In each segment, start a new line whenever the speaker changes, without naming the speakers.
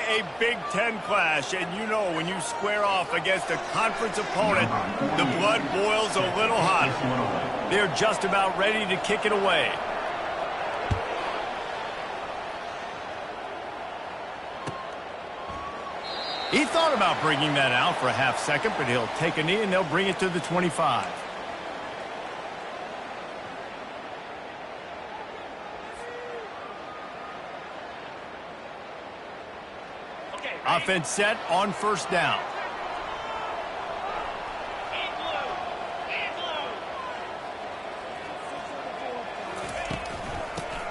a Big Ten clash, and you know when you square off against a conference opponent, the blood boils a little hot. They're just about ready to kick it away. He thought about bringing that out for a half second, but he'll take a knee and they'll bring it to the 25. Offense set on first down.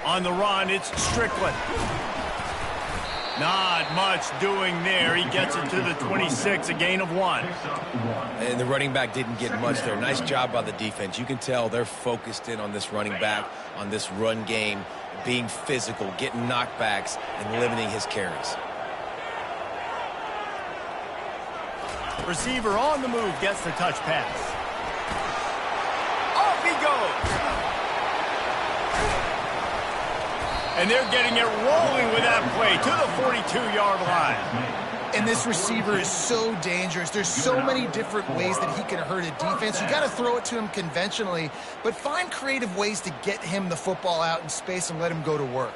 On the run, it's Strickland. Not much doing there. He gets it to the 26, a gain of 1.
And the running back didn't get much there. Nice job by the defense. You can tell they're focused in on this running back, on this run game, being physical, getting knockbacks, and limiting his carries.
Receiver on the move gets the touch pass. Off he goes. And they're getting it rolling with that play to the 42-yard line.
And this receiver is so dangerous. There's so many different ways that he can hurt a defense. You got to throw it to him conventionally, but find creative ways to get him the football out in space and let him go to work.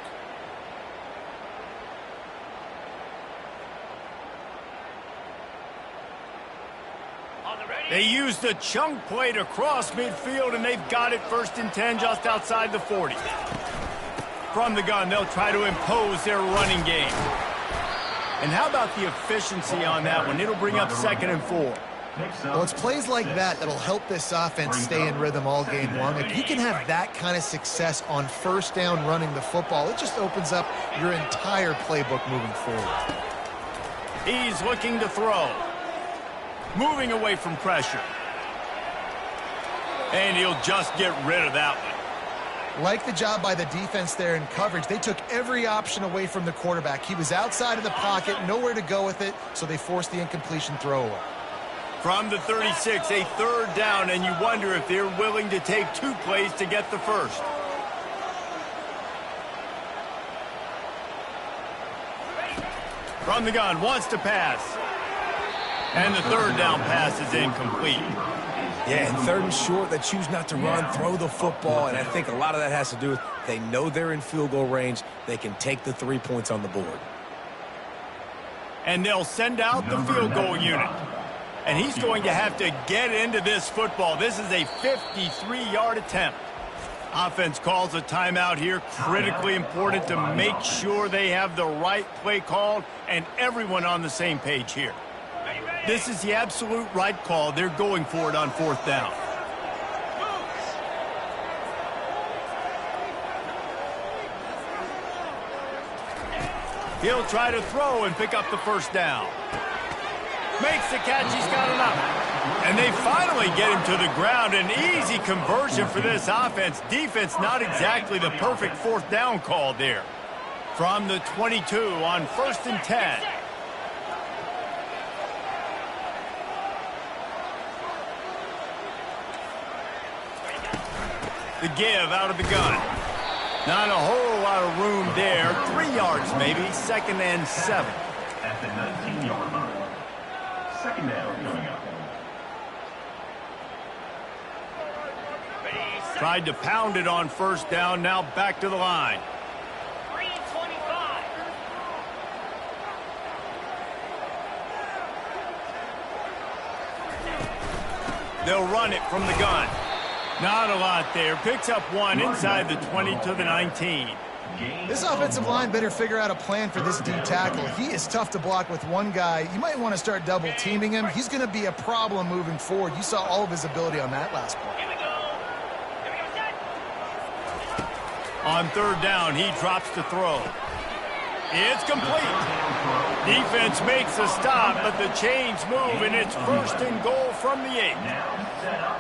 They use the chunk play to cross midfield, and they've got it 1st and 10 just outside the 40. From the gun, they'll try to impose their running game. And how about the efficiency on that one? It'll bring up 2nd and 4.
Well, it's plays like that that'll help this offense stay in rhythm all game long. If you can have that kind of success on first down running the football, it just opens up your entire playbook moving forward.
He's looking to throw. Moving away from pressure. And he'll just get rid of that one.
Like the job by the defense there in coverage. They took every option away from the quarterback. He was outside of the pocket, nowhere to go with it, so they forced the incompletion throw away.
From the 36, a 3rd down, and you wonder if they're willing to take 2 plays to get the first. From the gun, wants to pass. And the 3rd down pass is incomplete.
Yeah, and 3rd and short, they choose not to run, throw the football, and I think a lot of that has to do with they know they're in field goal range. They can take the 3 points on the board.
And they'll send out the field goal unit. And he's going to have to get into this football. This is a 53-yard attempt. Offense calls a timeout here. Critically important to make sure they have the right play called and everyone on the same page here. This is the absolute right call. They're going for it on 4th down. He'll try to throw and pick up the 1st down. Makes the catch. He's got enough. And they finally get him to the ground. An easy conversion for this offense. Defense not exactly the perfect 4th down call there. From the 22 on 1st and 10. The give out of the gun. Not a whole lot of room there. 3 yards maybe. 2nd and 7.
At the 19-yard line. 2nd down coming up.
Tried to pound it on 1st down. Now back to the line.
3:25.
They'll run it from the gun. Not a lot there. Picks up 1 inside the 20 to the 19.
This offensive line better figure out a plan for this D tackle. He is tough to block with one guy. You might want to start double teaming him. He's going to be a problem moving forward. You saw all of his ability on that last play.
Here we go. Set.
On 3rd down, he drops to throw. It's complete. Defense makes a stop, but the chains move, and it's 1st and goal from the 8.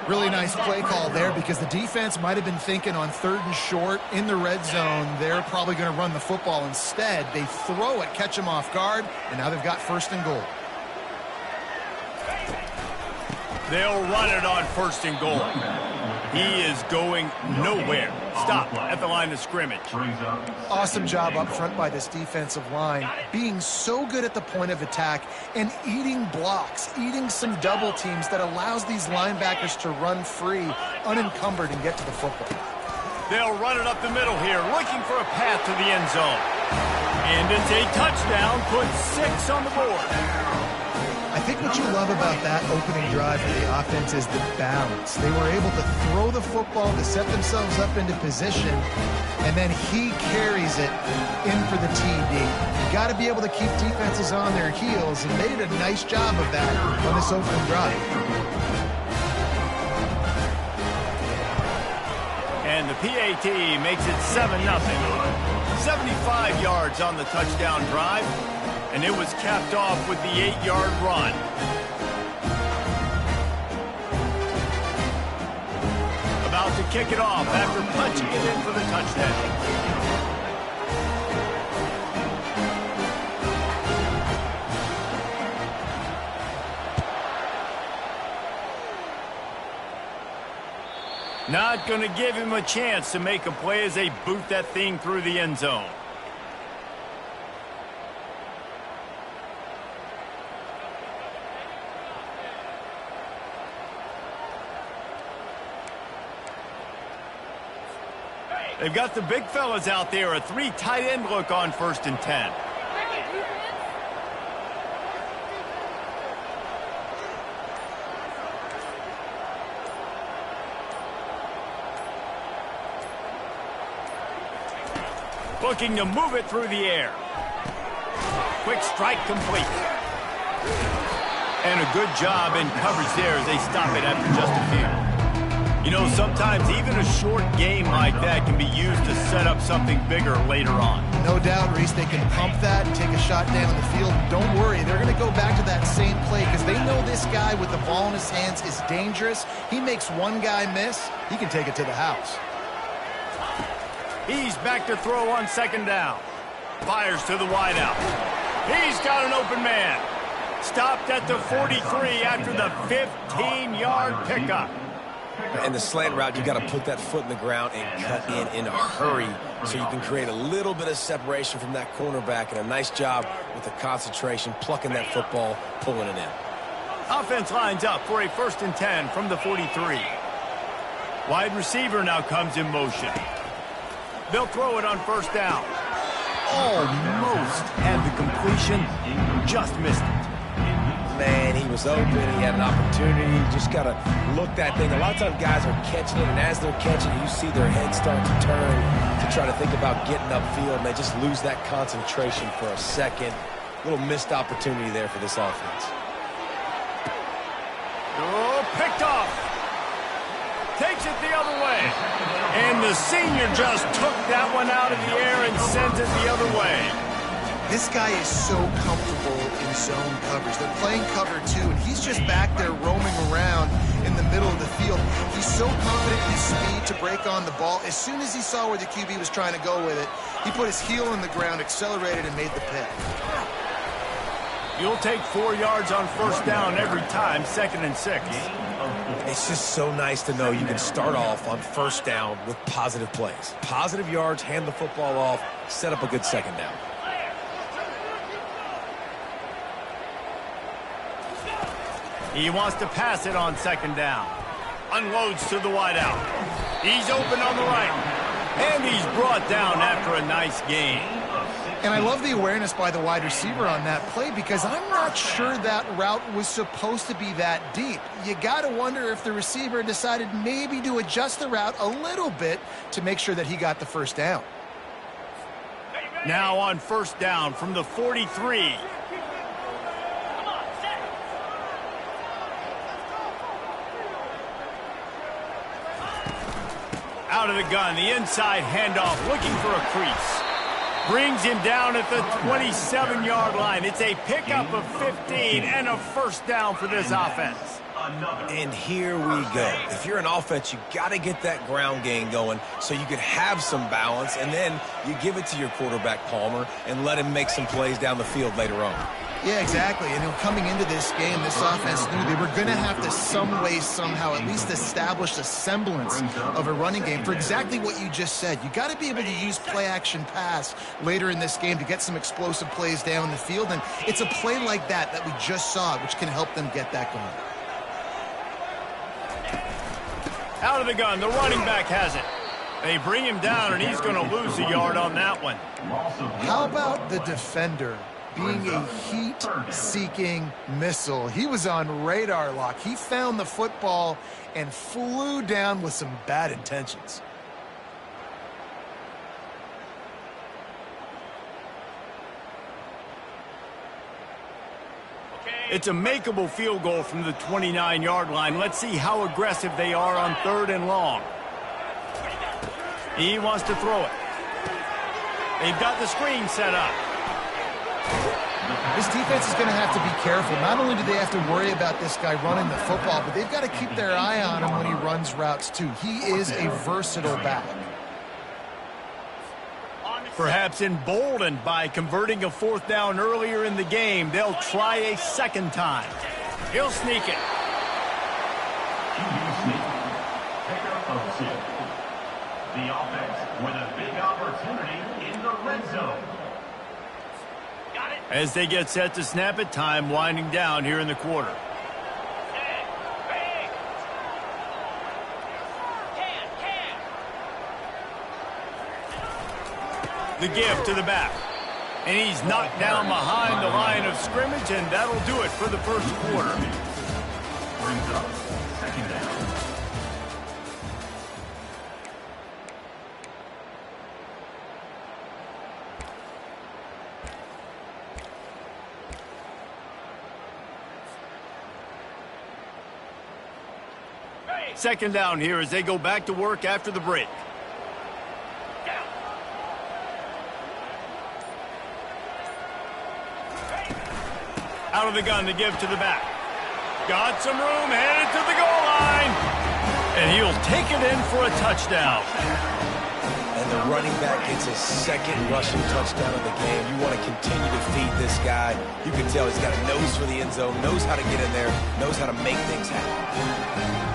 Really nice play call there because the defense might have been thinking on 3rd and short in the red zone. They're probably going to run the football instead. They throw it, catch them off guard, and now they've got 1st and goal.
They'll run it on 1st and goal. He is going nowhere. Stop at the line of scrimmage.
Awesome job up front by this defensive line, being so good at the point of attack and eating blocks, eating some double teams that allows these linebackers to run free, unencumbered, and get to the football.
They'll run it up the middle here, looking for a path to the end zone. And it's a touchdown, put 6 on the board.
I think what you love about that opening drive for the offense is the balance. They were able to throw the football to set themselves up into position, and then he carries it in for the TD. You got to be able to keep defenses on their heels, and they did a nice job of that on this opening drive.
And the PAT makes it 7-0. 75 yards on the touchdown drive. And it was capped off with the 8-yard run. About to kick it off after punching it in for the touchdown. Not going to give him a chance to make a play as they boot that thing through the end zone. They've got the big fellas out there, a 3 tight end look on 1st and 10. Looking to move it through the air. Quick strike complete. And a good job in coverage there as they stop it after just a few. You know, sometimes even a short game like that can be used to set up something bigger later on.
No doubt, Reese, they can pump that and take a shot down the field. Don't worry, they're going to go back to that same play because they know this guy with the ball in his hands is dangerous. He makes one guy miss, he can take it to the house.
He's back to throw on 2nd down. Fires to the wideout. He's got an open man. Stopped at the 43 after the 15-yard pickup.
In the slant route, you got to put that foot in the ground and cut in a hurry so you can create a little bit of separation from that cornerback, and a nice job with the concentration, plucking that football, pulling it in.
Offense lines up for a 1st and 10 from the 43. Wide receiver now comes in motion. They'll throw it on 1st down. Almost had the completion, just missed it.
Man, he was open. He had an opportunity. You just got to look that thing. A lot of times guys are catching it, and as they're catching it, you see their head start to turn to try to think about getting upfield, and they just lose that concentration for a second. Little missed opportunity there for this offense.
Oh, picked off. Takes it the other way. And the senior just took that one out of the air and sends it the other way.
This guy is so comfortable in zone coverage. They're playing cover 2, and he's just back there roaming around in the middle of the field. He's so confident in his speed to break on the ball. As soon as he saw where the QB was trying to go with it, he put his heel in the ground, accelerated, and made the pick.
You'll take 4 yards on 1st down every time, 2nd and 6.
It's just so nice to know you can start off on 1st down with positive plays. Positive yards, hand the football off, set up a good 2nd down.
He wants to pass it on 2nd down. Unloads to the wideout. He's open on the right. And he's brought down after a nice gain.
And I love the awareness by the wide receiver on that play because I'm not sure that route was supposed to be that deep. You got to wonder if the receiver decided maybe to adjust the route a little bit to make sure that he got the 1st down.
Now on 1st down from the 43. Out of the gun, the inside handoff, looking for a crease. Brings him down at the 27-yard line. It's a pickup of 15 and a 1st down for this offense.
And here we go. If you're an offense, you got to get that ground game going so you can have some balance, and then you give it to your quarterback, Palmer, and let him make some plays down the field later on.
Yeah, exactly. And coming into this game, this offense knew they were going to have to some way, somehow, at least establish a semblance of a running game for exactly what you just said. You got to be able to use play-action pass later in this game to get some explosive plays down the field. And it's a play like that we just saw, which can help them get that going.
Out of the gun, the running back has it. They bring him down, and he's going to lose a yard on that one.
How about the defender being a heat-seeking missile? He was on radar lock. He found the football and flew down with some bad intentions.
It's a makeable field goal from the 29-yard line. Let's see how aggressive they are on 3rd and long. He wants to throw it. They've got the screen set up.
This defense is going to have to be careful. Not only do they have to worry about this guy running the football, but they've got to keep their eye on him when he runs routes too. He is a versatile back.
Perhaps emboldened by converting a 4th down earlier in the game, they'll try a 2nd time. He'll sneak it.
The offense with a big opportunity in the red zone.
As they get set to snap it, time winding down here in the quarter. The give to the back. And he's knocked down behind the line of scrimmage, and that'll do it for the first quarter.
Brings up 2nd down.
Second down here as they go back to work after the break. Out of the gun to give to the back. Got some room, headed to the goal line. And he'll take it in for a touchdown.
And the running back gets his 2nd rushing touchdown of the game. You want to continue to feed this guy. You can tell he's got a nose for the end zone, knows how to get in there, knows how to make things happen.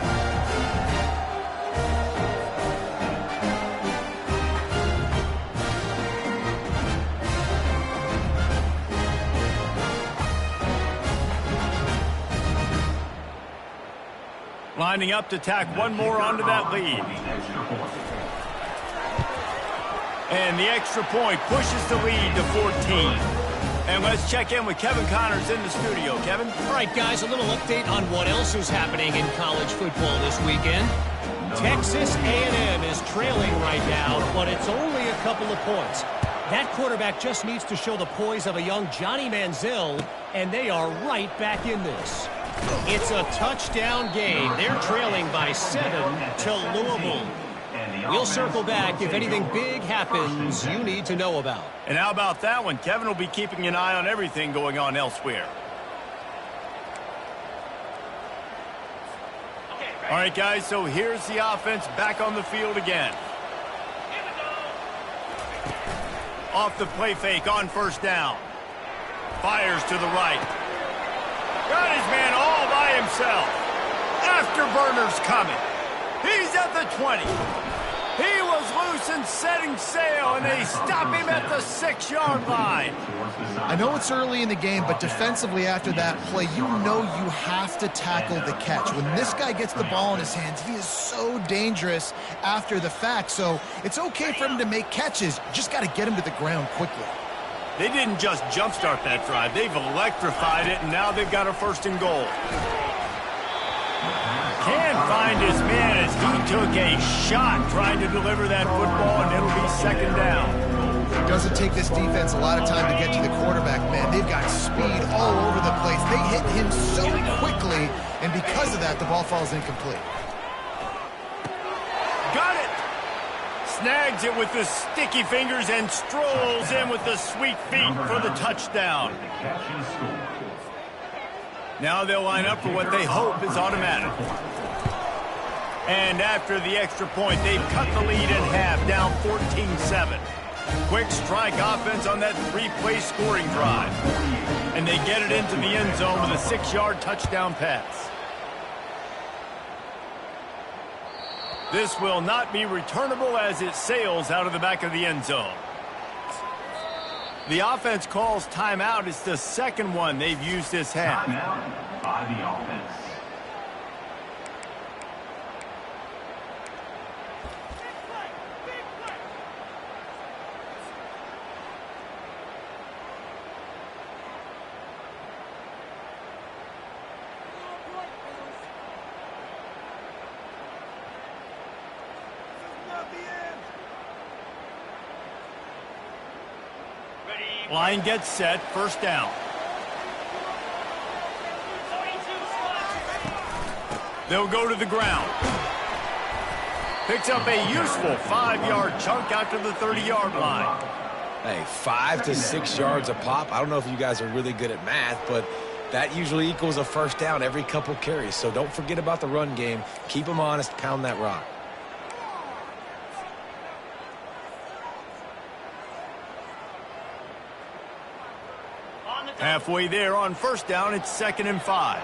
Lining up to tack one more onto that lead. And the extra point pushes the lead to 14. And let's check in with Kevin Connors in the studio. Kevin?
All right, guys, a little update on what else is happening in college football this weekend. Texas A&M is trailing right now, but it's only a couple of points. That quarterback just needs to show the poise of a young Johnny Manziel, and they are right back in this. It's a touchdown game. They're trailing by 7 to Louisville. We'll circle back if anything big happens you need to know about.
And how about that one? Kevin will be keeping an eye on everything going on elsewhere. All right, guys, so here's the offense back on the field again. Off the play fake on 1st down. Fires to the right. Got his man all by himself. Afterburner's coming. He's at the 20. He was loose and setting sail, and they stop him at the 6-yard line.
I know it's early in the game, but defensively after that play, you know you have to tackle the catch. When this guy gets the ball in his hands, he is so dangerous after the fact. So it's okay for him to make catches. Just got to get him to the ground quickly.
They didn't just jumpstart that drive. They've electrified it, and now they've got a 1st and goal. Can't find his man as he took a shot trying to deliver that football, and it'll be 2nd down.
It doesn't take this defense a lot of time to get to the quarterback, man. They've got speed all over the place. They hit him so quickly, and because of that, the ball falls incomplete.
Got it! Snags it with the sticky fingers and strolls in with the sweet feet for the touchdown. Now they'll line up for what they hope is automatic. And after the extra point, they've cut the lead in half, down 14-7. Quick strike offense on that 3-play scoring drive. And they get it into the end zone with a 6-yard touchdown pass. This will not be returnable as it sails out of the back of the end zone. The offense calls timeout. It's the second one they've used this half.
Timeout by the offense.
Line gets set, first down. They'll go to the ground. Picks up a useful 5-yard chunk out to the 30-yard line.
Hey, 5 to 6 yards a pop. I don't know if you guys are really good at math, but that usually equals a first down every couple carries. So don't forget about the run game. Keep them honest, pound that rock.
Halfway there on first down, it's 2nd and 5.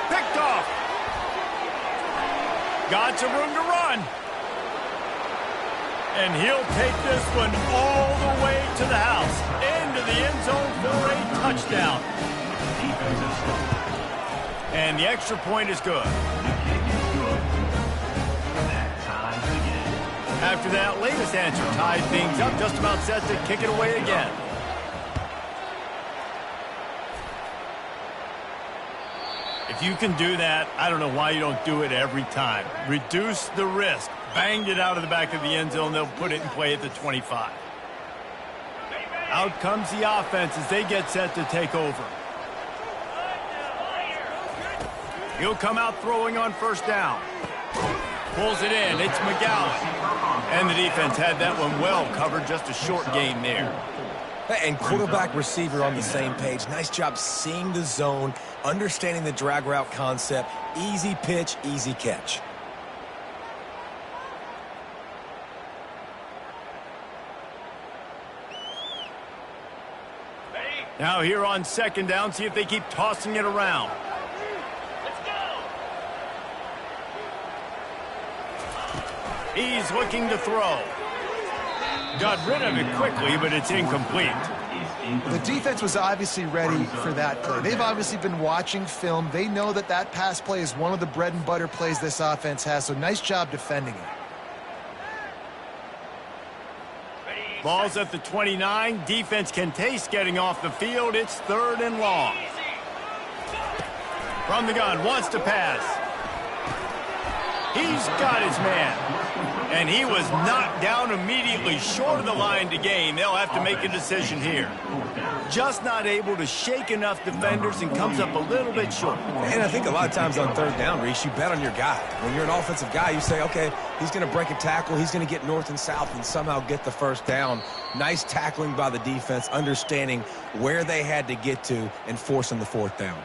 Picked off. Got some room to run. And he'll take this one all the way to the house. Into the end zone for a touchdown. And the extra point is good. After that latest answer tied things up, just about set to kick it away again. If you can do that, I don't know why you don't do it every time. Reduce the risk. Banged it out of the back of the end zone. They'll put it in play at the 25. Out comes the offense as they get set to take over. He'll come out throwing on first down. Pulls it in. It's McGowan. And the defense had that one well covered. Just a short gain there.
And quarterback receiver on the same page. Nice job seeing the zone, understanding the drag route concept. Easy pitch, easy catch.
Now here on second down, see if they keep tossing it around. He's looking to throw. Got rid of it quickly, but it's incomplete.
The defense was obviously ready for that play. They've obviously been watching film. They know that that pass play is one of the bread and butter plays this offense has, so nice job defending it.
Ball's at the 29. Defense can taste getting off the field. It's 3rd and long. From the gun, wants to pass. He's got his man. And he was knocked down immediately short of the line to gain. They'll have to make a decision here. Just not able to shake enough defenders and comes up a little bit short.
And I think a lot of times on 3rd down, Reese, you bet on your guy. When you're an offensive guy, you say, okay, he's going to break a tackle. He's going to get north and south and somehow get the first down. Nice tackling by the defense, understanding where they had to get to and forcing the 4th down.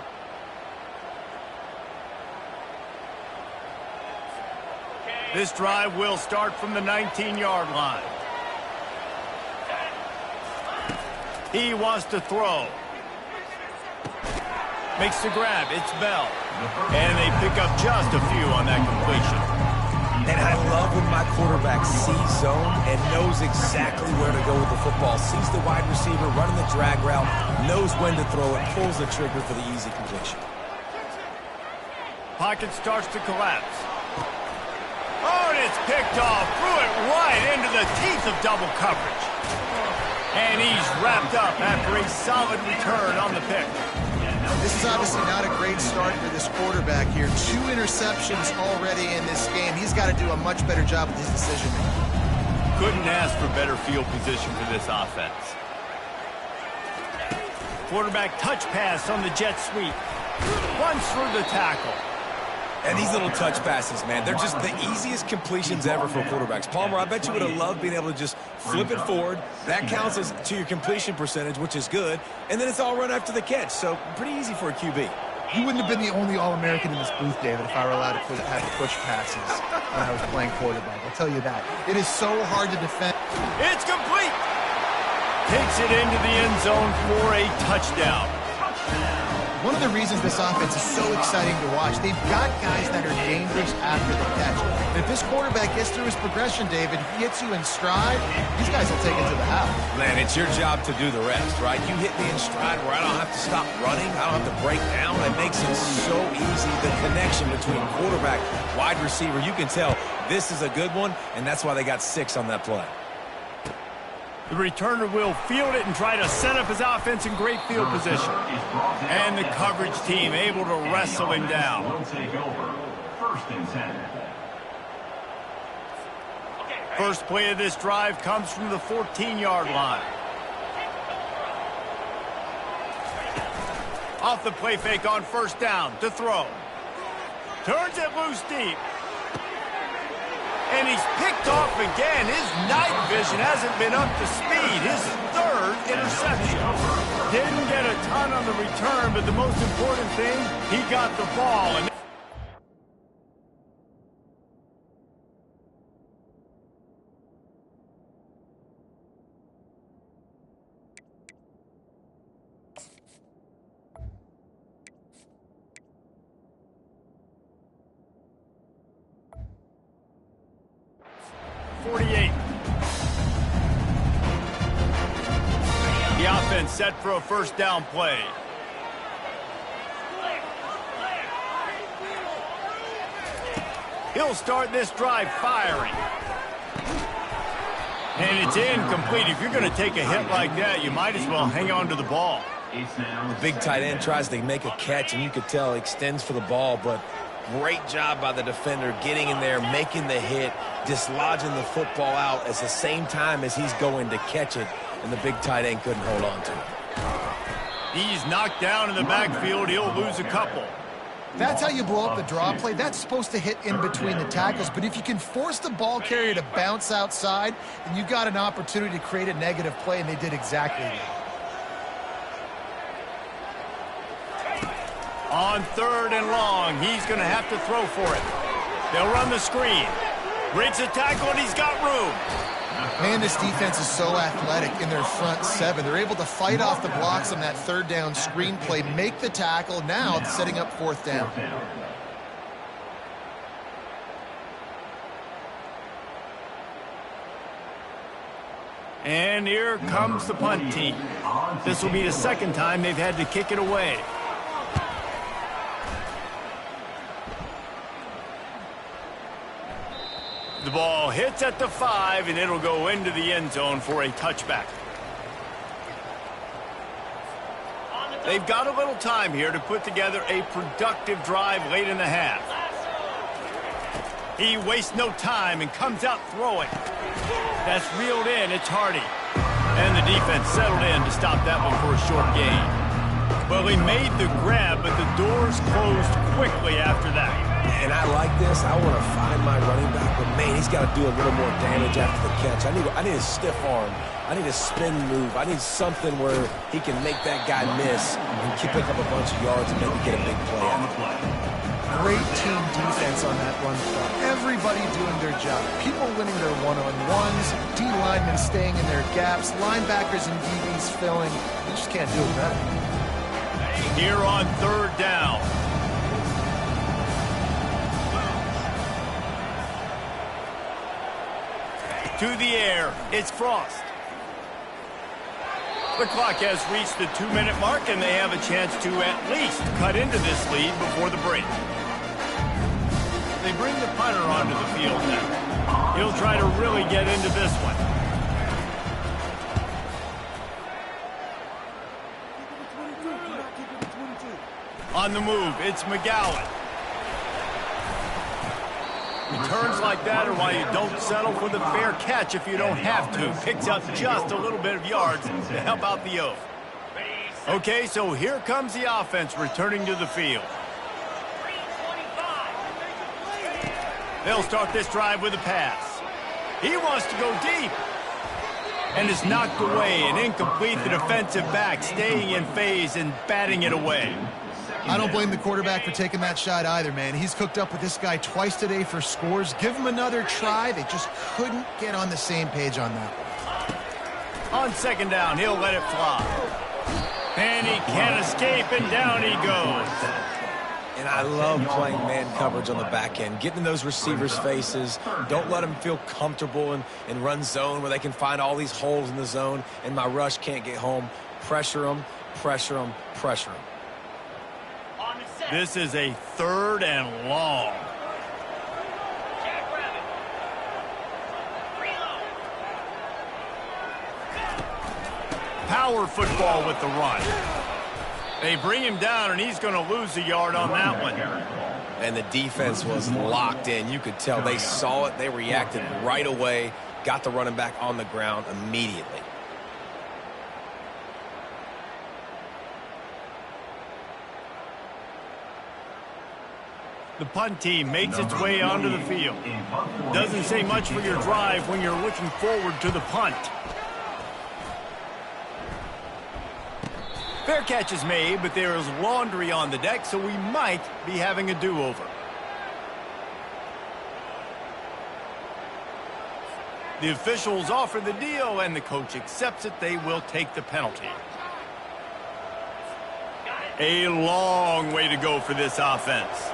This drive will start from the 19-yard line. He wants to throw. Makes the grab. It's Bell. And they pick up just a few on that completion.
And I love when my quarterback sees zone and knows exactly where to go with the football. Sees the wide receiver running the drag route, knows when to throw it, pulls the trigger for the easy completion.
Pocket starts to collapse. Oh, and it's picked off. Threw it right into the teeth of double coverage. And he's wrapped up after a solid return on the pick.
This is obviously not a great start for this quarterback here. 2 interceptions already in this game. He's got to do a much better job with his decision-making.
Couldn't ask for better field position for this offense. Quarterback touch pass on the jet sweep. Runs through the tackle.
And these little touch passes, man, they're just the easiest completions ever for quarterbacks. Palmer, I bet you would have loved being able to just flip it forward. That counts as to your completion percentage, which is good. And then it's all run after the catch, so pretty easy for a QB.
You wouldn't have been the only All-American in this booth, David, if I were allowed to have push passes when I was playing quarterback. I'll tell you that. It is so hard to defend.
It's complete. Takes it into the end zone for a touchdown.
One of the reasons this offense is so exciting to watch, they've got guys that are dangerous after the catch. And if this quarterback gets through his progression, David, he hits you in stride, these guys will take it to the house.
Man, it's your job to do the rest, right? You hit me in stride where I don't have to stop running. I don't have to break down. It makes it so easy. The connection between quarterback, wide receiver, you can tell this is a good one, and that's why they got 6 on that play.
The returner will field it and try to set up his offense in great field position. And the coverage team able to wrestle him down.
Will take over. 1st and 10.
First play of this drive comes from the 14-yard line. Off the play fake on 1st down to throw. Turns it loose deep. And he's picked off again. His night vision hasn't been up to speed. His 3rd interception. Didn't get a ton on the return, but the most important thing, he got the ball. And the offense set for a 1st down play. He'll start this drive firing. And it's incomplete. If you're going to take a hit like that, you might as well hang on to the ball.
The big tight end tries to make a catch, and you could tell he extends for the ball, but great job by the defender getting in there, making the hit, dislodging the football out at the same time as he's going to catch it, and the big tight end couldn't hold on to it.
He's knocked down in the backfield. He'll lose a couple.
That's how you blow up the draw play. That's supposed to hit in between the tackles, but if you can force the ball carrier to bounce outside, then you've got an opportunity to create a negative play, and they did exactly that.
On 3rd and long, he's going to have to throw for it. They'll run the screen. Breaks a tackle, and he's got room.
Man, this defense is so athletic in their front 7. They're able to fight off the blocks on that 3rd down screen play, make the tackle. Now it's setting up 4th down.
And here comes the punt team. This will be the 2nd time they've had to kick it away. The ball hits at the 5, and it'll go into the end zone for a touchback. They've got a little time here to put together a productive drive late in the half. He wastes no time and comes out throwing. That's reeled in. It's Hardy. And the defense settled in to stop that one for a short gain. Well, he made the grab, but the doors closed quickly after that.
And I like this. I want to find my running back, but man, he's got to do a little more damage after the catch. I need a stiff arm. I need a spin move. I need something where he can make that guy miss and pick up a bunch of yards and maybe get a big play out of it.
Great team defense on that run play. Everybody doing their job. People winning their one-on-ones, D linemen staying in their gaps, linebackers and DBs filling. You just can't do it better.
Here on 3rd down. To the air, it's Frost. The clock has reached the 2-minute mark, and they have a chance to at least cut into this lead before the break. They bring the punter onto the field now. He'll try to really get into this one. On the move, it's McGowan. Returns like that are why you don't settle for the fair catch if you don't have to. Picks up just a little bit of yards to help out the Oak. Okay, so here comes the offense returning to the field. They'll start this drive with a pass. He wants to go deep. And is knocked away and incomplete. The defensive back staying in phase and batting it away.
I don't blame the quarterback for taking that shot either, man. He's cooked up with this guy twice today for scores. Give him another try. They just couldn't get on the same page on that one.
On second down, he'll let it fly. And he can't escape, and down he goes.
And I love playing man coverage on the back end, getting in those receivers' faces. Don't let them feel comfortable in run zone where they can find all these holes in the zone, and my rush can't get home. Pressure them, pressure them, pressure them.
This is a 3rd and long. Power football with the run. They bring him down, and he's going to lose a yard on that one.
And the defense was locked in. You could tell they saw it. They reacted right away, got the running back on the ground immediately.
The punt team makes its way onto the field. Doesn't say much for your drive when you're looking forward to the punt. Fair catch is made, but there is laundry on the deck, so we might be having a do-over. The officials offer the deal, and the coach accepts it. They will take the penalty. A long way to go for this offense.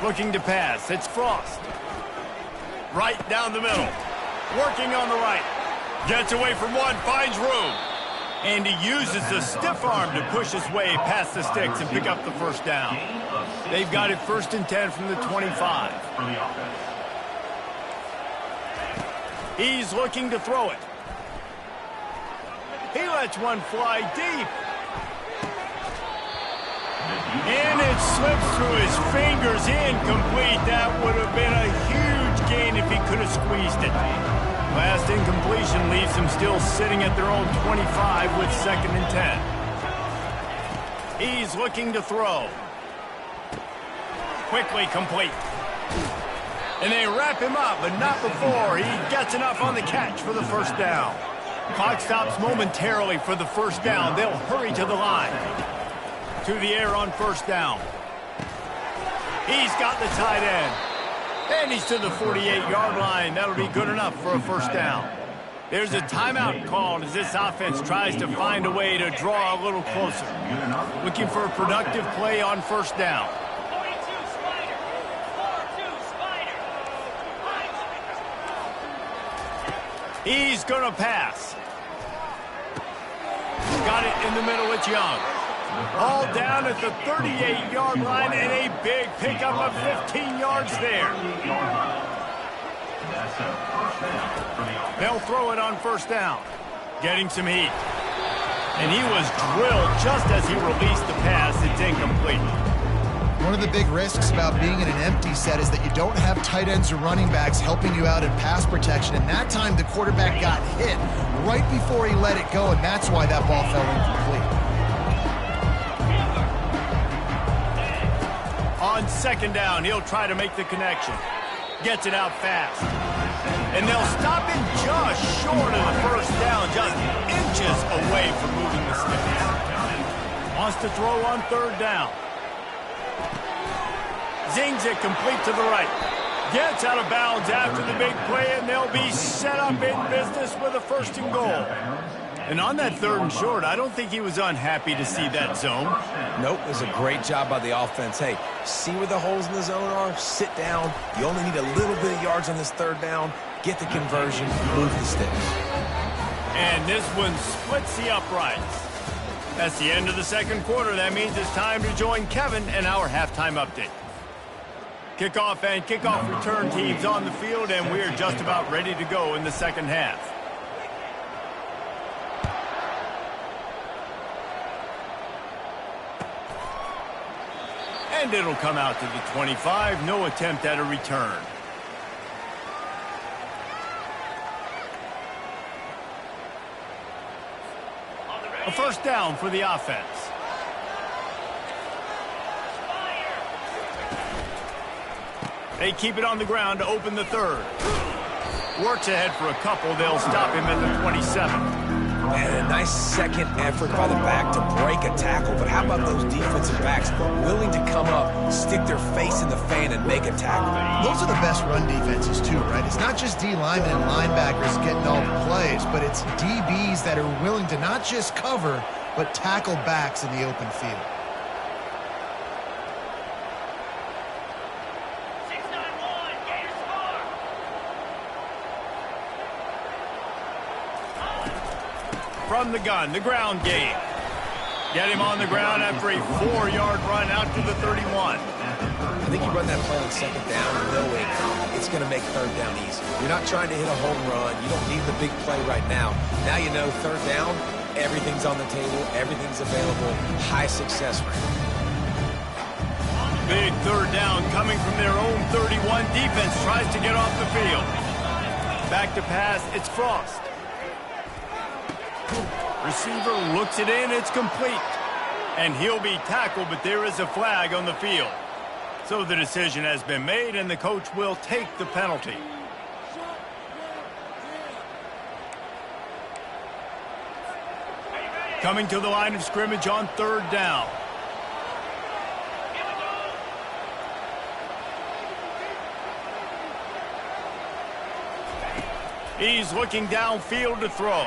Looking to pass. It's Frost. Right down the middle. Working on the right. Gets away from one. Finds room. And he uses the stiff arm to push his way past the sticks and pick up the first down. They've got it 1st and 10 from the 25. He's looking to throw it. He lets one fly deep. And it slips through his fingers, incomplete. That would have been a huge gain if he could have squeezed it. Last incompletion leaves him still sitting at their own 25 with 2nd and 10. He's looking to throw. Quickly complete. And they wrap him up, but not before he gets enough on the catch for the first down. Clock stops momentarily for the first down. They'll hurry to the line. To the air on first down. He's got the tight end. And he's to the 48-yard line. That'll be good enough for a first down. There's a timeout called as this offense tries to find a way to draw a little closer. Looking for a productive play on first down. He's going to pass. Got it in the middle. It's Young. All down at the 38-yard line, and a big pickup of 15 yards there. They'll throw it on first down. Getting some heat. And he was drilled just as he released the pass. It's incomplete.
One of the big risks about being in an empty set is that you don't have tight ends or running backs helping you out in pass protection. And that time, the quarterback got hit right before he let it go, and that's why that ball fell incomplete.
On second down, he'll try to make the connection. Gets it out fast. And they'll stop him just short of the first down, just inches away from moving the sticks. Wants to throw on third down. Zings it complete to the right. Gets out of bounds after the big play, and they'll be set up in business with a 1st and goal. And on that 3rd and short, I don't think he was unhappy to see that zone.
Nope, it was a great job by the offense. Hey, see where the holes in the zone are? Sit down. You only need a little bit of yards on this 3rd down. Get the conversion, move the sticks.
And this one splits the uprights. That's the end of the 2nd quarter. That means it's time to join Kevin and our halftime update. Kickoff and kickoff return teams on the field, and we're just about ready to go in the 2nd half. And it'll come out to the 25. No attempt at a return. A first down for the offense. They keep it on the ground to open the third. Works ahead for a couple. They'll stop him at the 27.
And a nice second effort by the back to break a tackle. But how about those defensive backs willing to come up, stick their face in the fan, and make a tackle?
Those are the best run defenses too, right? It's not just D linemen and linebackers getting all the plays, but it's DBs that are willing to not just cover, but tackle backs in the open field.
From the gun, the ground game. Get him on the ground after a 4-yard run out to the 31.
I think you run that play on second down knowing it's going to make third down easy. You're not trying to hit a home run. You don't need the big play right now. Now you know third down, everything's on the table, everything's available, high success rate.
Big third down coming from their own 31. Defense tries to get off the field. Back to pass, it's Frost. Receiver looks it in, it's complete. And he'll be tackled, but there is a flag on the field. So the decision has been made, and the coach will take the penalty. Coming to the line of scrimmage on third down. He's looking downfield to throw.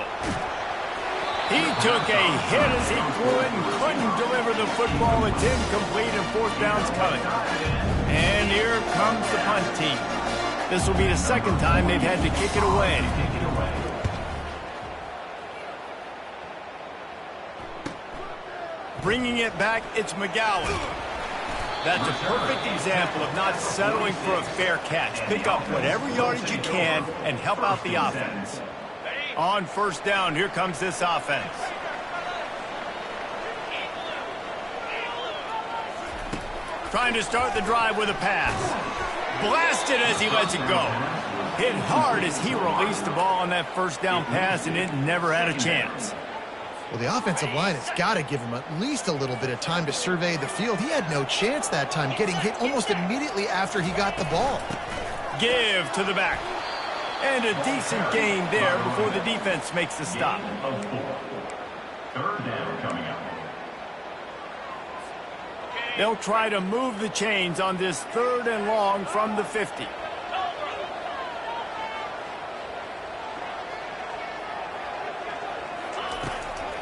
He took a hit as he threw it and couldn't deliver the football. It's incomplete and fourth down's coming. And here comes the punt team. This will be the second time they've had to kick it away. Bringing it back, it's McGowan. That's a perfect example of not settling for a fair catch. Pick up whatever yardage you can and help out the offense. On first down, here comes this offense. Trying to start the drive with a pass. Blasted as he lets it go. Hit hard as he released the ball on that first down pass, and it never had a chance.
Well, the offensive line has got to give him at least a little bit of time to survey the field. He had no chance that time, getting hit almost immediately after he got the ball.
Give to the back. And a decent gain there before the defense makes the stop.
Third down coming up.
They'll try to move the chains on this third and long from the 50.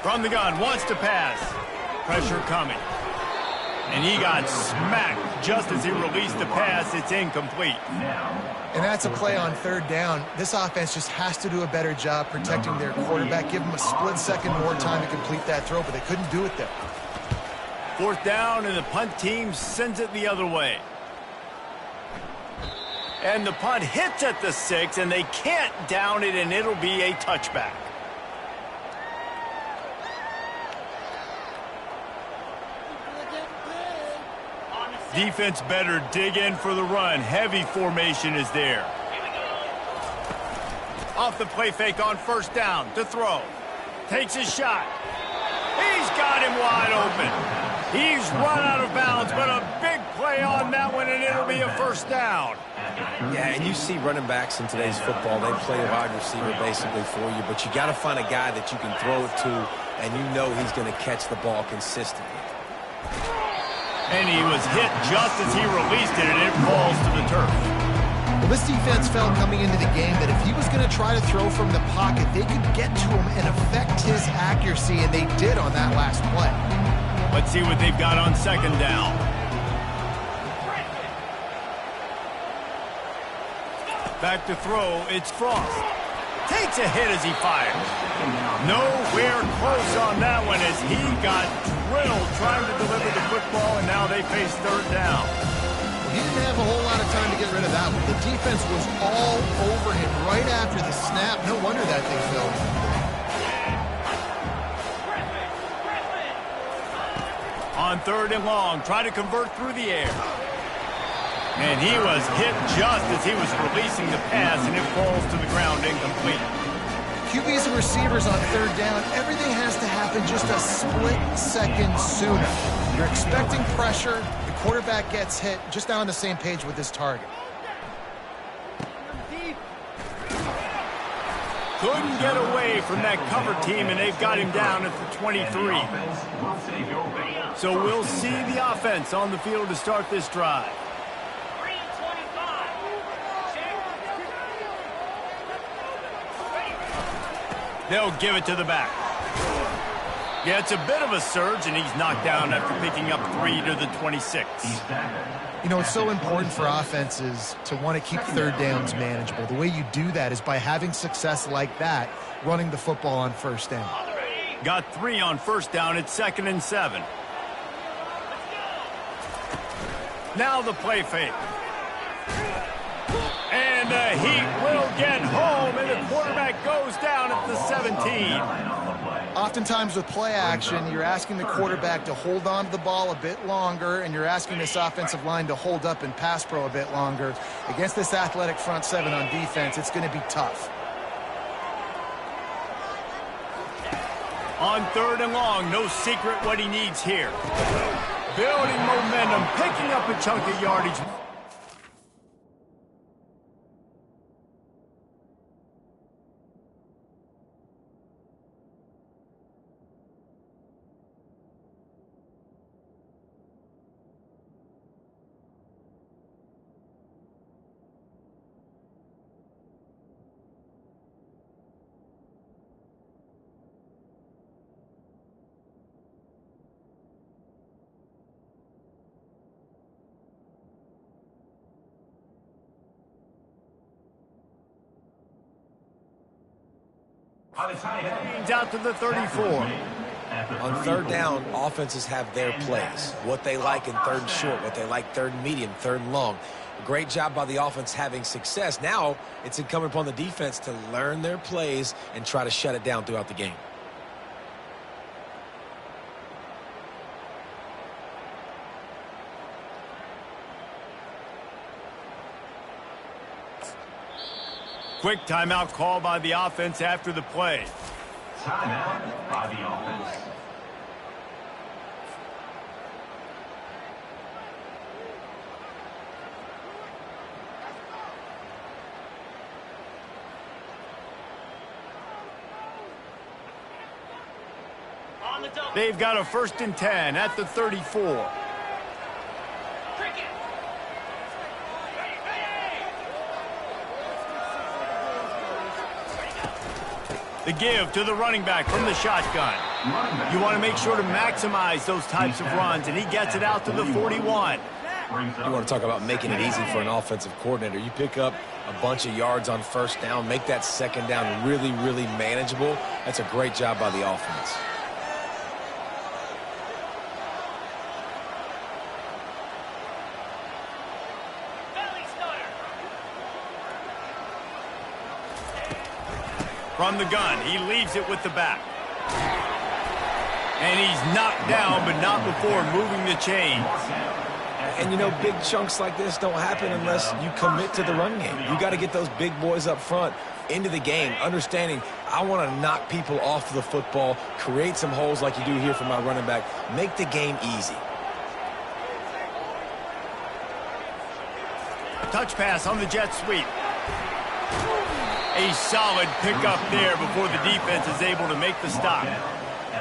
From the gun, wants to pass. Pressure coming. And he got smacked just as he released the pass. It's incomplete.
And that's a play on third down. This offense just has to do a better job protecting their quarterback. Give them a split second more time to complete that throw, but they couldn't do it there.
Fourth down, and the punt team sends it the other way. And the punt hits at the 6, and they can't down it, and it'll be a touchback. Defense better dig in for the run. Heavy formation is there. Off the play fake on first down to throw. Takes his shot. He's got him wide open. He's run out of bounds, but a big play on that one, and it'll be a first down.
Yeah, and you see running backs in today's football, they play a wide receiver basically for you, but you got to find a guy that you can throw it to, and you know he's going to catch the ball consistently.
And he was hit just as he released it, and it falls to the turf.
Well, this defense felt coming into the game that if he was going to try to throw from the pocket, they could get to him and affect his accuracy, and they did on that last play.
Let's see what they've got on second down. Back to throw, it's Frost. Takes a hit as he fires. Nowhere close on that one as he got drilled trying to deliver the football, and now they face third down.
Well, he didn't have a whole lot of time to get rid of that one. The defense was all over him right after the snap. No wonder that thing fell.
On third and long, try to convert through the air. And he was hit just as he was releasing the pass, and it falls to the ground incomplete.
QBs and receivers on third down, everything has to happen just a split second sooner. You're expecting pressure, the quarterback gets hit, just now on the same page with his target.
Couldn't get away from that cover team, and they've got him down at the 23. So we'll see the offense on the field to start this drive. They'll give it to the back. Yeah, it's a bit of a surge, and he's knocked down after picking up 3 to the 26.
You know, it's so important for offenses to want to keep third downs manageable. The way you do that is by having success like that, running the football on first down.
Got 3 on first down. It's 2nd and 7. Now the play fake. And the Heat will get home, and the quarterback goes down at the 17.
Oftentimes with play action, you're asking the quarterback to hold on to the ball a bit longer, and you're asking this offensive line to hold up and pass pro a bit longer. Against this athletic front seven on defense, it's going to be tough.
On 3rd and long, no secret what he needs here. Building momentum, picking up a chunk of yardage. Out to the 34.
On 3rd down, offenses have their plays. What they like in 3rd and short, what they like 3rd and medium, 3rd and long. Great job by the offense having success. Now it's incumbent upon the defense to learn their plays and try to shut it down throughout the game.
Quick timeout call by the offense after the play.
Timeout by the offense.
They've got a 1st and 10 at the 34. The give to the running back from the shotgun. You want to make sure to maximize those types of runs, and he gets it out to the 41.
You want to talk about making it easy for an offensive coordinator. You pick up a bunch of yards on 1st down, make that 2nd down really, really manageable. That's a great job by the offense.
From the gun, he leaves it with the back. And he's knocked down, but not before moving the chains.
And, you know, big chunks like this don't happen unless you commit to the run game. You got to get those big boys up front into the game, understanding I want to knock people off the football, create some holes like you do here for my running back, make the game easy.
Touch pass on the jet sweep. A solid pickup there before the defense is able to make the stop.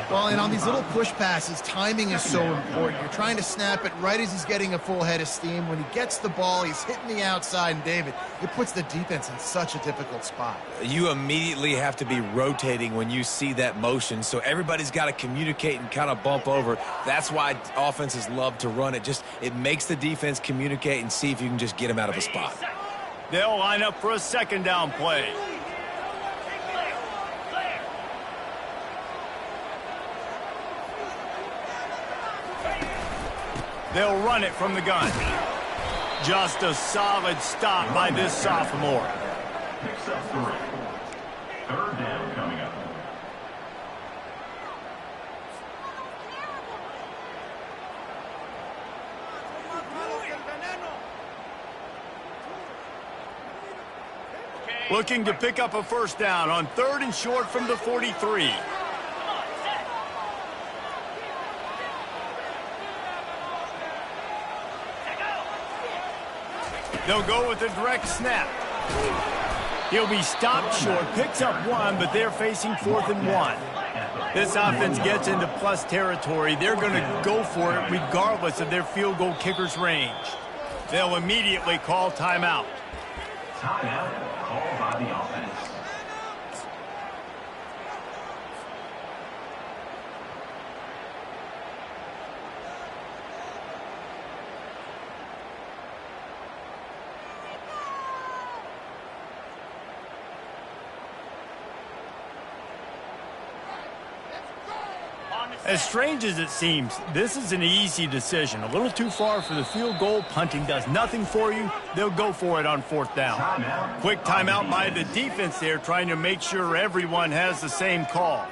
Well, and on these little push passes, timing is so important. You're trying to snap it right as he's getting a full head of steam. When he gets the ball, he's hitting the outside, and David, it puts the defense in such a difficult spot.
You immediately have to be rotating when you see that motion, so everybody's got to communicate and kind of bump over. That's why offenses love to run it. It makes the defense communicate and see if you can just get them out of a spot.
They'll line up for a 2nd down play. They'll run it from the gun. Just a solid stop by this sophomore.
Picks up 3. 3rd down coming up.
Looking to pick up a 1st down on 3rd and short from the 43. They'll go with a direct snap. He'll be stopped short, picks up one, but they're facing 4th and 1. This offense gets into plus territory. They're going to go for it regardless of their field goal kicker's range. They'll immediately call timeout.
Timeout called by the offense.
As strange as it seems, this is an easy decision. A little too far for the field goal. Punting does nothing for you. They'll go for it on 4th down. Quick timeout by the defense there, trying to make sure everyone has the same call.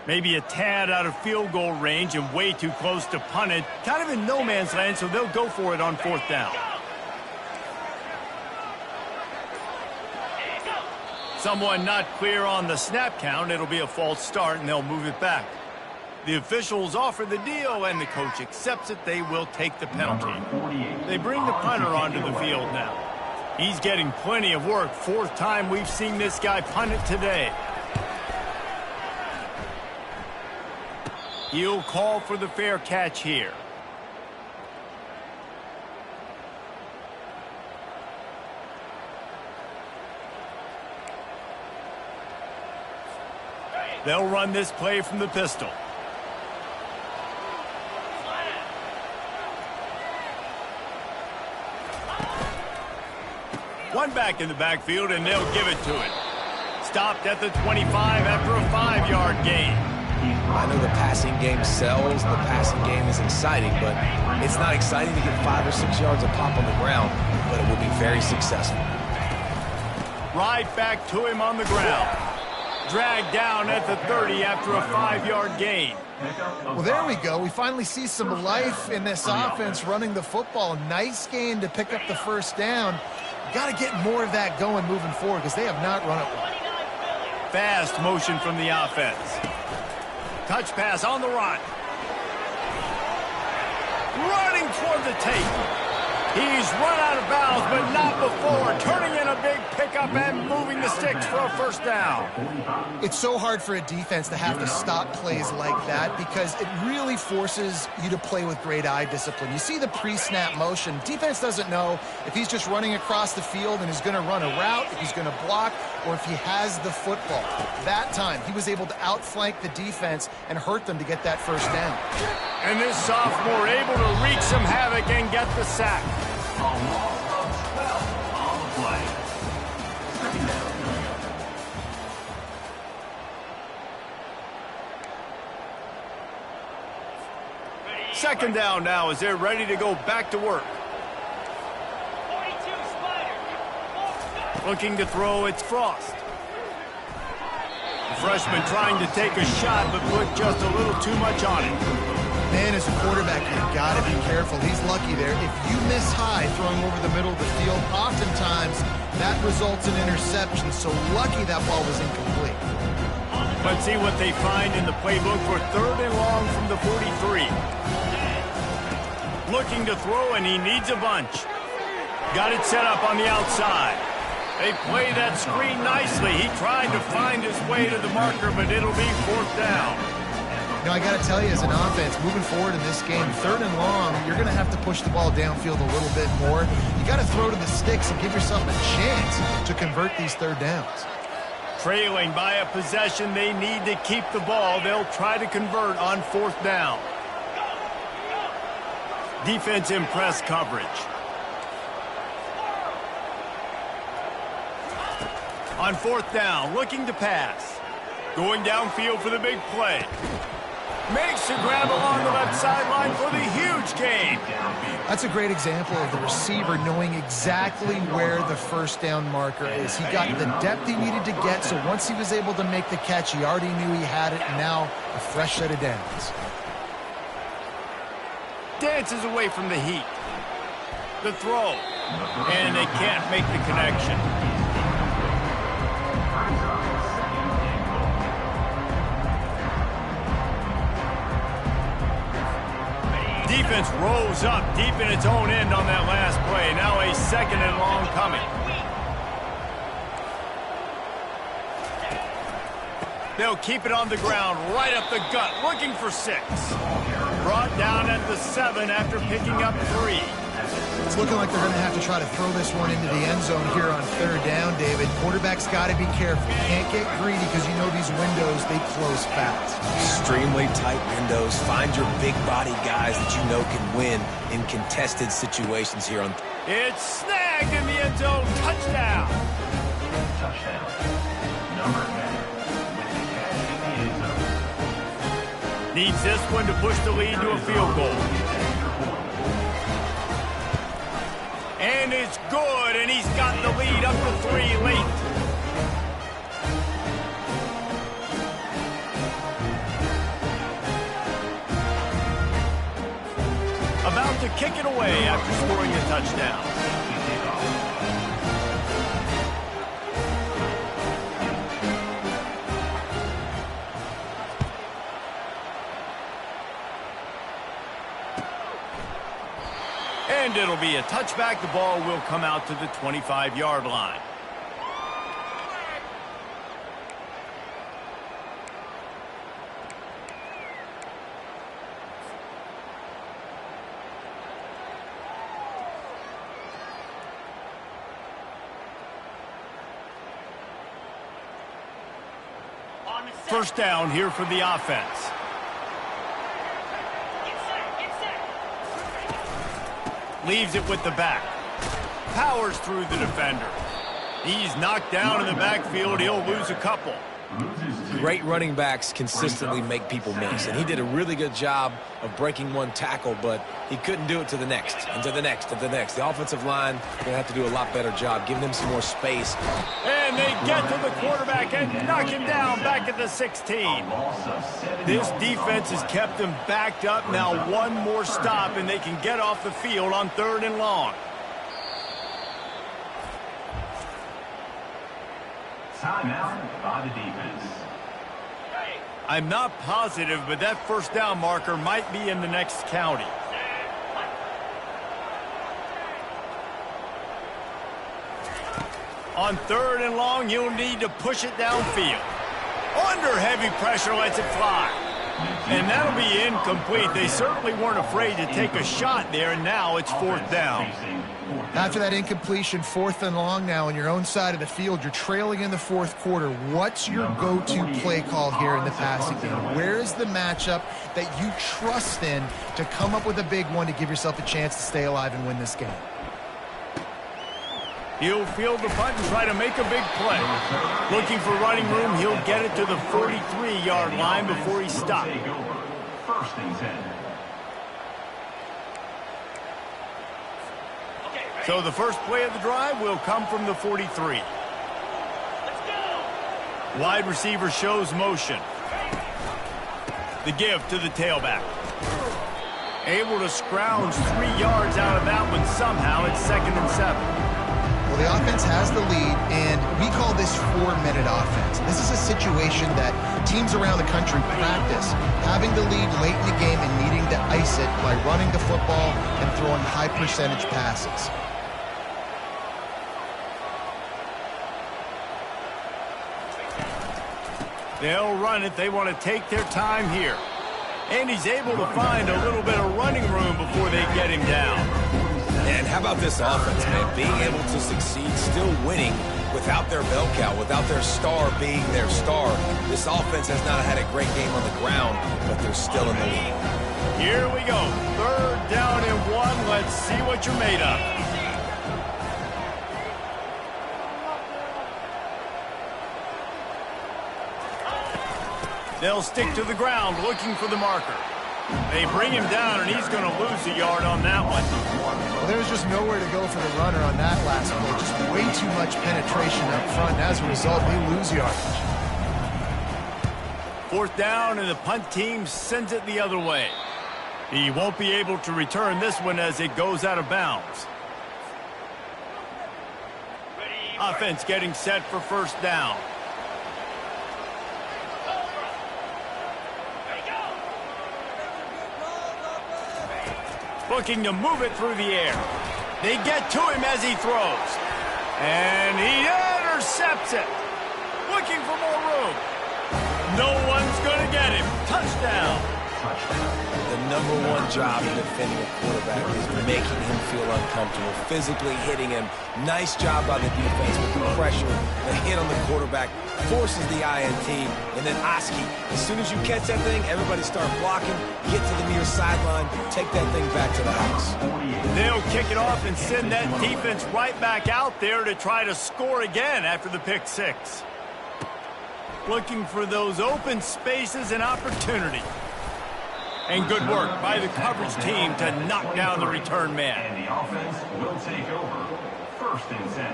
Maybe a tad out of field goal range and way too close to punt it. Kind of in no man's land, so they'll go for it on 4th down. Someone not clear on the snap count. It'll be a false start, and they'll move it back. The officials offer the deal, and the coach accepts it. They will take the penalty. They bring the punter onto the field now. He's getting plenty of work. 4th time we've seen this guy punt it today. He'll call for the fair catch here. They'll run this play from the pistol. One back in the backfield, and they'll give it to it. Stopped at the 25 after a 5-yard gain.
I know the passing game sells, the passing game is exciting, but it's not exciting to get 5 or 6 yards of pop on the ground, but it will be very successful.
Right back to him on the ground. Dragged down at the 30 after a 5-yard gain.
Well, there we go. We finally see some life in this offense running the football. Nice gain to pick up the 1st down. Got to get more of that going moving forward because they have not run it well.
Fast motion from the offense. Touch pass on the run. Running toward the tape. He's run out of bounds, but not before. Turning in a big pickup and moving the sticks for a 1st down.
It's so hard for a defense to have to stop plays like that because it really forces you to play with great eye discipline. You see the pre-snap motion. Defense doesn't know if he's just running across the field and is going to run a route, if he's going to block, or if he has the football. That time, he was able to outflank the defense and hurt them to get that 1st down.
And this sophomore able to wreak some havoc and get the sack.
A loss of 12 on the play. 2nd down.
2nd down now as they're ready to go back to work. Looking to throw, it's Frost. The freshman trying to take a shot, but put just a little too much on it.
Man, as a quarterback, you've got to be careful. He's lucky there. If you miss high throwing over the middle of the field, oftentimes that results in interception. So lucky that ball was incomplete.
Let's see what they find in the playbook for 3rd and long from the 43. Looking to throw, and he needs a bunch. Got it set up on the outside. They play that screen nicely. He tried to find his way to the marker, but it'll be 4th down.
You know, I got to tell you, as an offense, moving forward in this game, 3rd and long, you're going to have to push the ball downfield a little bit more. You got to throw to the sticks and give yourself a chance to convert these 3rd downs.
Trailing by a possession, they need to keep the ball. They'll try to convert on 4th down. Defense in press coverage. On 4th down, looking to pass. Going downfield for the big play. Makes the grab along the left sideline for the huge gain.
That's a great example of the receiver knowing exactly where the 1st down marker is. He got the depth he needed to get, so once he was able to make the catch, he already knew he had it, and now a fresh set of downs.
Dances away from the heat. The throw. And they can't make the connection. defense rose up deep in its own end on that last play. Now a 2nd and long coming. They'll keep it on the ground, right up the gut, looking for 6. Brought down at the 7 after picking up 3.
It's looking like they're going to have to try to throw this one into the end zone here on 3rd down, David. Quarterback's got to be careful. Can't get greedy because you know these windows, they close fast.
Extremely tight windows. Find your big body guys that you know can win in contested situations here on.
It's snagged in the end zone. Touchdown.
Touchdown. Number 10. With the catch in the end zone.
Needs this one to push the lead to a field goal. And it's good, and he's got the lead up to 3 late. About to kick it away after scoring a touchdown. And it'll be a touchback. The ball will come out to the 25-yard line. First down here for the offense. Leaves it with the back. Powers through the defender. He's knocked down in the backfield. He'll lose a couple.
Great running backs consistently make people miss, and he did a really good job of breaking one tackle, but he couldn't do it to the next, and to the next, and to the next. The offensive line going to have to do a lot better job, giving him some more space.
And they get to the quarterback and knock him down back at the 16. This defense has kept them backed up. Now one more stop, and they can get off the field on 3rd and long.
Timeout by the defense.
I'm not positive, but that first down marker might be in the next county. On 3rd and long, you'll need to push it downfield. Under heavy pressure, lets it fly. And that'll be incomplete. They certainly weren't afraid to take a shot there, and now it's 4th down.
After that incompletion, 4th and long now on your own side of the field. You're trailing in the 4th quarter. What's your go-to play call here in the passing game? Where's the matchup that you trust in to come up with a big one to give yourself a chance to stay alive and win this game?
He'll field the punt and try to make a big play. Looking for running room, he'll get it to the 43-yard line before he stops.
1st and 10.
So the first play of the drive will come from the 43. Wide receiver shows motion. The give to the tailback. Able to scrounge 3 yards out of that one somehow. It's 2nd and 7.
Well, the offense has the lead, and we call this 4-minute offense. This is a situation that teams around the country practice, having the lead late in the game and needing to ice it by running the football and throwing high-percentage passes.
They'll run it. They want to take their time here. And he's able to find a little bit of running room before they get him down.
And how about this offense, man? Being able to succeed, still winning without their bell cow, without their star being their star. This offense has not had a great game on the ground, but they're still in the lead.
Here we go. 3rd down and 1. Let's see what you're made of. They'll stick to the ground looking for the marker. They bring him down, and he's going to lose a yard on that one.
Well, there's just nowhere to go for the runner on that last play. Just way too much penetration up front. And as a result, they lose yardage.
4th down, and the punt team sends it the other way. He won't be able to return this one as it goes out of bounds. Offense getting set for 1st down. Looking to move it through the air. They get to him as he throws. And he intercepts it. Looking for more room. No one's going to get him. Touchdown.
The #1 job in defending a quarterback is making him feel uncomfortable, physically hitting him. Nice job by the defense with the pressure. The hit on the quarterback forces the INT. And then Oski, as soon as you catch that thing, everybody start blocking, get to the near sideline, take that thing back to the house.
They'll kick it off and send that defense right back out there to try to score again after the pick six. Looking for those open spaces and opportunity. And good work by the coverage team to knock down the return man.
And the offense will take over. 1st and 10.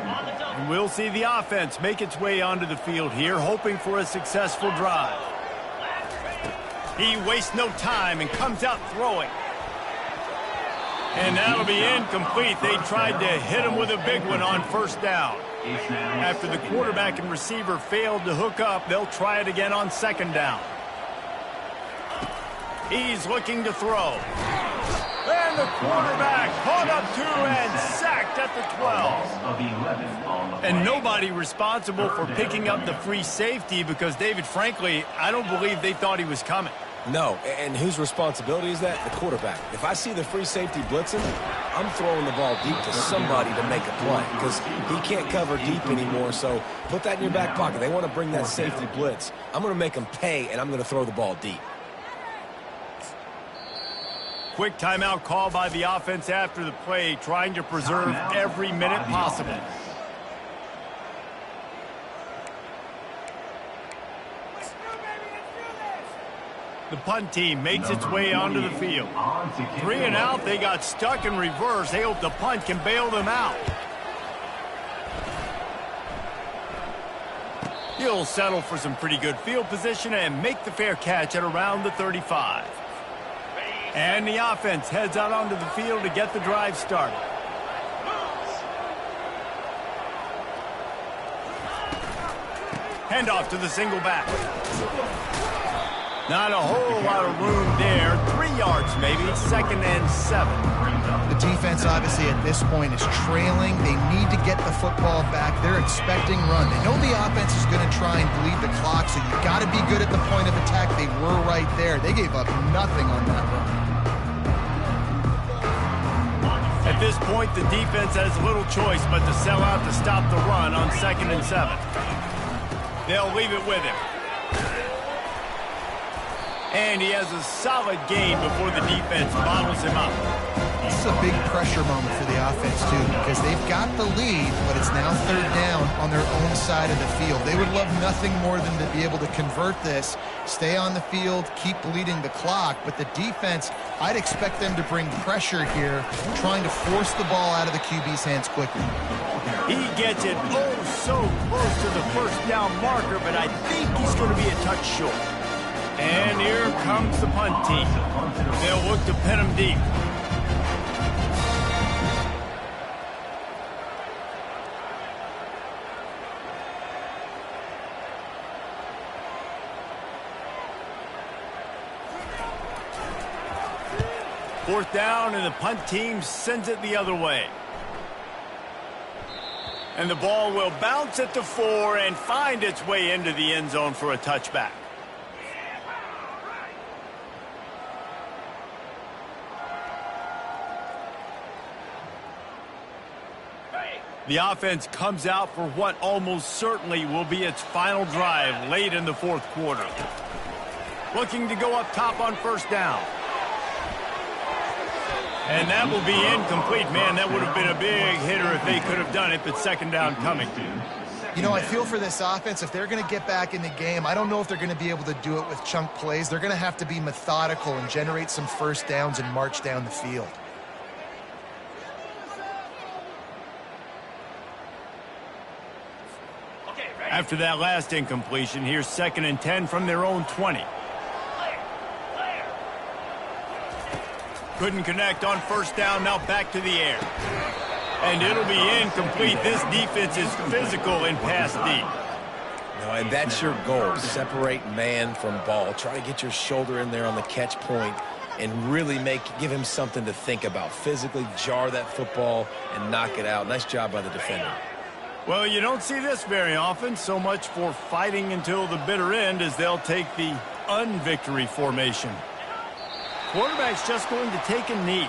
And we'll see the offense make its way onto the field here, hoping for a successful drive. He wastes no time and comes out throwing. And that'll be incomplete. They tried to hit him with a big one on 1st down. After the quarterback and receiver failed to hook up, they'll try it again on 2nd down. He's looking to throw. And the quarterback caught up to and sacked at the 12. And nobody responsible for picking up the free safety because, David, frankly, I don't believe they thought he was coming.
No, and whose responsibility is that? The quarterback. If I see the free safety blitzing, I'm throwing the ball deep to somebody to make a play because he can't cover deep anymore, so put that in your back pocket. They want to bring that safety blitz. I'm going to make them pay, and I'm going to throw the ball deep.
Quick timeout call by the offense after the play, trying to preserve every minute possible. The punt team makes its way onto the field. 3 and out, they got stuck in reverse. They hope the punt can bail them out. He'll settle for some pretty good field position and make the fair catch at around the 35. And the offense heads out onto the field to get the drive started. Handoff to the single back. Not a whole lot of room there. 3 yards maybe. 2nd and 7.
The defense obviously at this point is trailing. They need to get the football back. They're expecting run. They know the offense is going to try and bleed the clock, so you got to be good at the point of attack. They were right there. They gave up nothing on that run.
At this point, the defense has little choice but to sell out to stop the run on 2nd and 7. They'll leave it with him. And he has a solid gain before the defense bottles him up.
This is a big pressure moment for the offense, too, because they've got the lead, but it's now 3rd down on their own side of the field. They would love nothing more than to be able to convert this, stay on the field, keep bleeding the clock. But the defense, I'd expect them to bring pressure here, trying to force the ball out of the QB's hands quickly.
He gets it so close to the 1st down marker, but I think he's going to be a touch short. And here comes the punt team. They'll look to pin him deep. Fourth down, and the punt team sends it the other way. And the ball will bounce at the 4 and find its way into the end zone for a touchback. The offense comes out for what almost certainly will be its final drive late in the 4th quarter. Looking to go up top on 1st down. And that will be incomplete. Man, that would have been a big hitter if they could have done it, but 2nd down coming.
You know, I feel for this offense, if they're going to get back in the game, I don't know if they're going to be able to do it with chunk plays. They're going to have to be methodical and generate some 1st downs and march down the field.
After that last incompletion, here's 2nd and 10 from their own 20. Couldn't connect on 1st down, now back to the air. And it'll be incomplete. This defense is physical in pass deep.
No, and that's your goal. Separate man from ball. Try to get your shoulder in there on the catch point. and really give him something to think about. Physically jar that football and knock it out. Nice job by the defender.
Well, you don't see this very often. So much for fighting until the bitter end as they'll take the unvictory formation. Quarterback's just going to take a knee.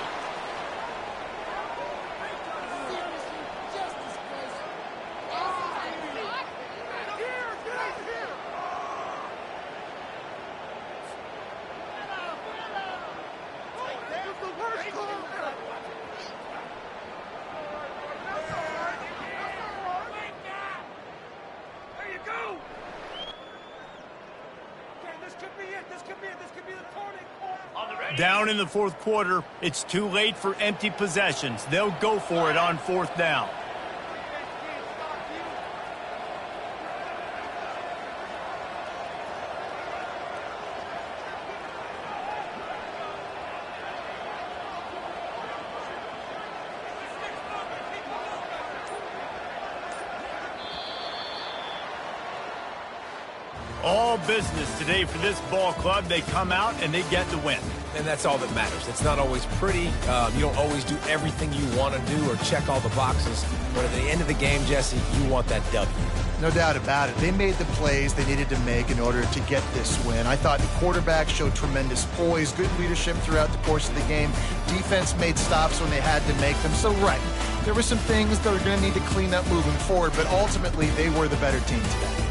Down in the fourth quarter, it's too late for empty possessions. They'll go for it on fourth down. All business today for this ball club. They come out and they get the win.
And that's all that matters. It's not always pretty. You don't always do everything you want to do or check all the boxes. But at the end of the game, Jesse, you want that W.
No doubt about it. They made the plays they needed to make in order to get this win. I thought the quarterback showed tremendous poise, good leadership throughout the course of the game. Defense made stops when they had to make them. So, right, there were some things that are going to need to clean up moving forward, but ultimately they were the better team today.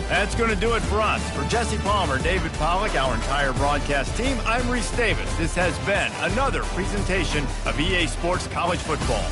That's going to do it for us. For Jesse Palmer, David Pollack, our entire broadcast team, I'm Reese Davis. This has been another presentation of EA Sports College Football.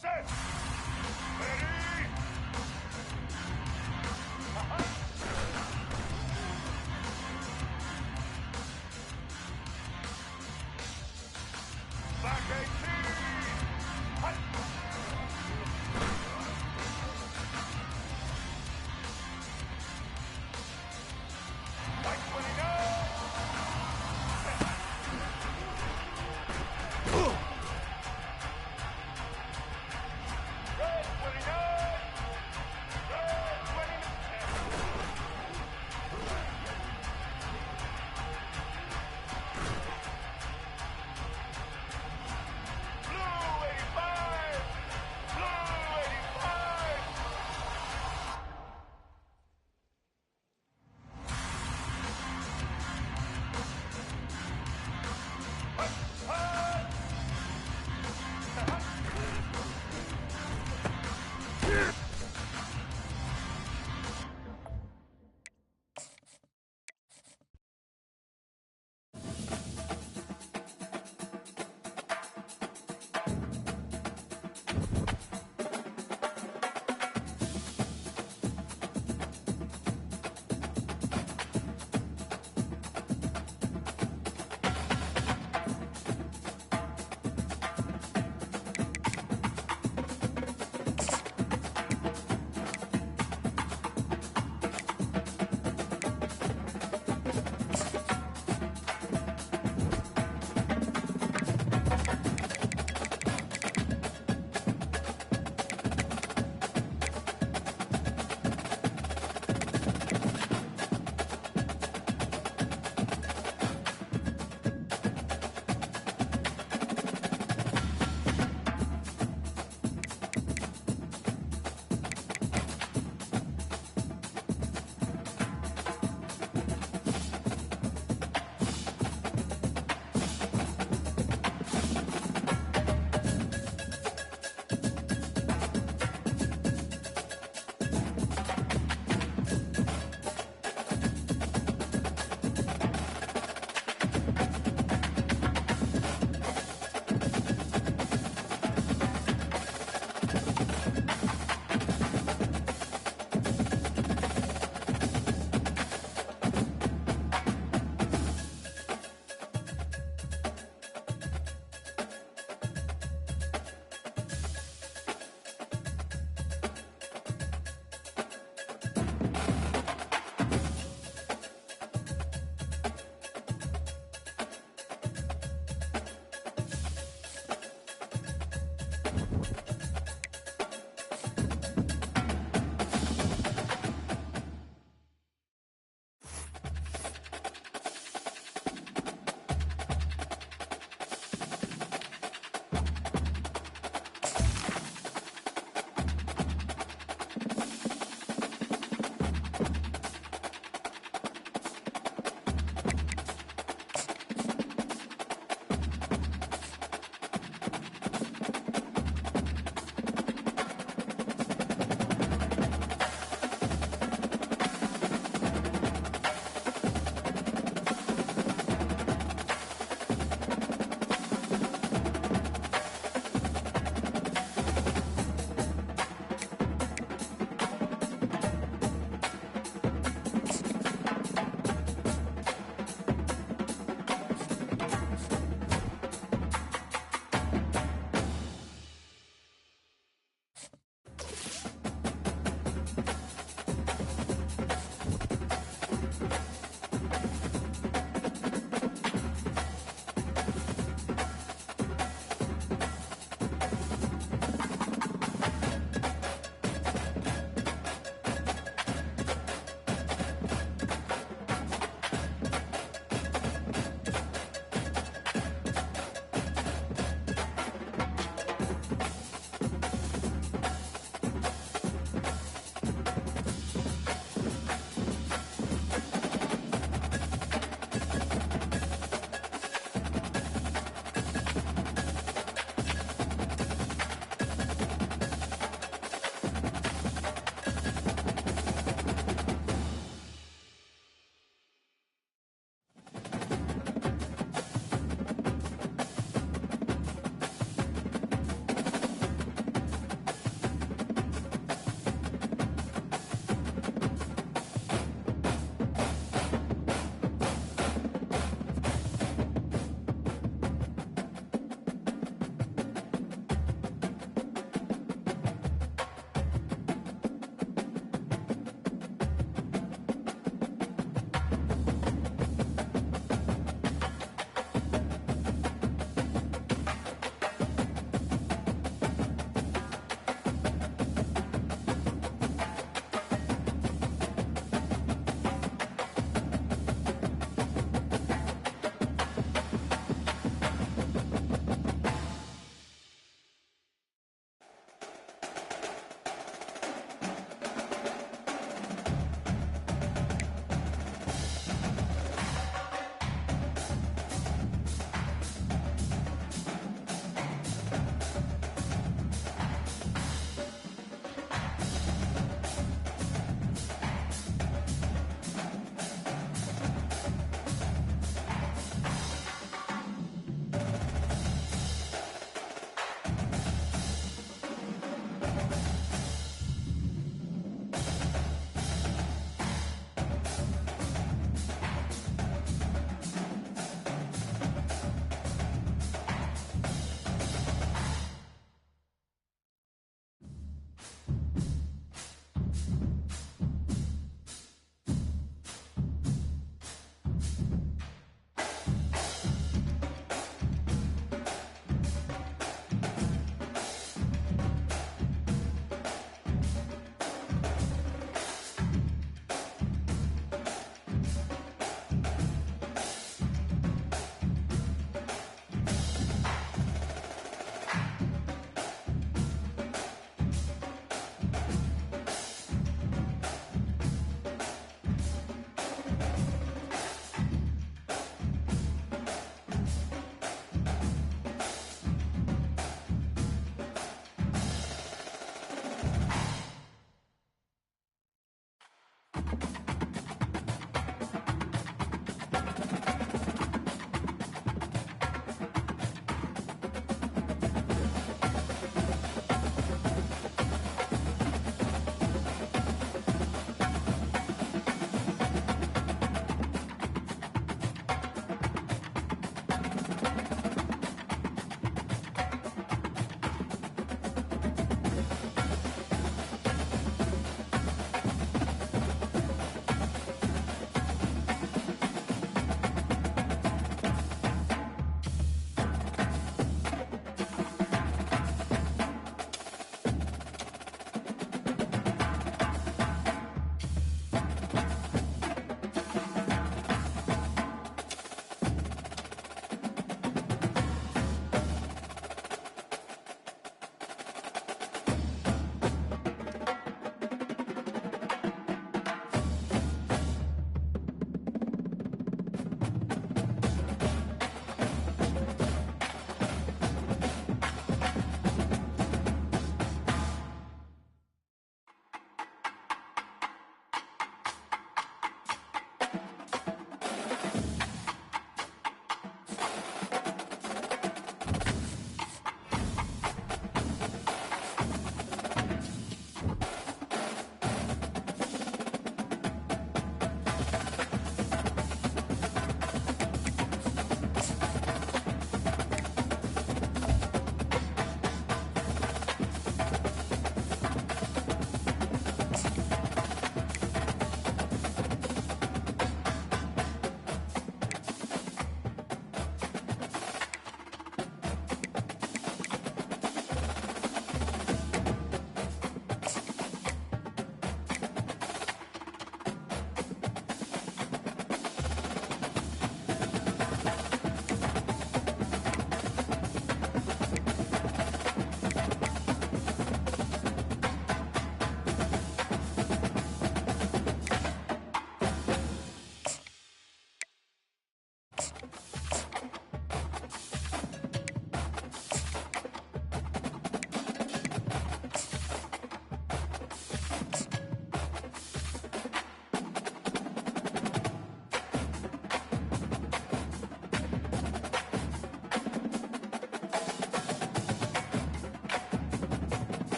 Set. Ready. Back 18. White 29. Red 29. Red 20. Blue 85. Blue 85.